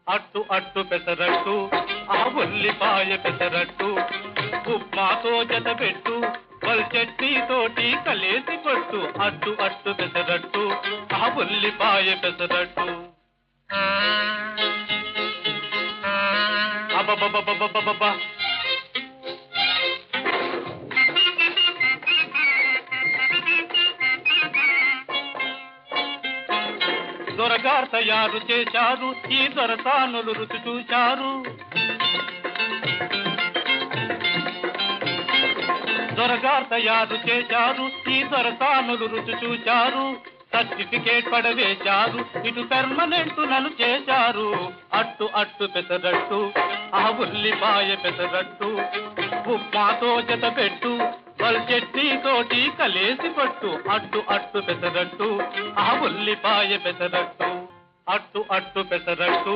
అట్టు అట్టు పెసరట్టు ఆ ఉల్లిపాయ పెసరట్టు ఉప్మాతో జత పెట్టు వల్ చట్నీతోటి కలేసి కొట్టు అట్టు అట్టు పెసరట్టు ఆ ఉల్లిపాయ పెసరట్టు అబ్బబ్బబ్బబ్బబ్బబ్బా దొరగారు తయారు చేశారు ఈ దొరసానులు రుచి చూశారు దొరగారు తయారు చేశారు ఈ దొరసానులు రుచి చూశారు సర్టిఫికేట్ పడవేశారు ఇటు పెర్మనెంట్ నన్ను చేశారు అట్టు అట్టు పెసరట్టు ఆ ఉల్లిపాయ పెసరట్టు ఉప్మాతో జత పెట్టు వల్ చట్నీతోటి కలేసి పట్టు అట్టు అట్టు పెసరట్టు ఆ ఉల్లిపాయ పెసరట్టు అట్టు అట్టు పెసరట్టు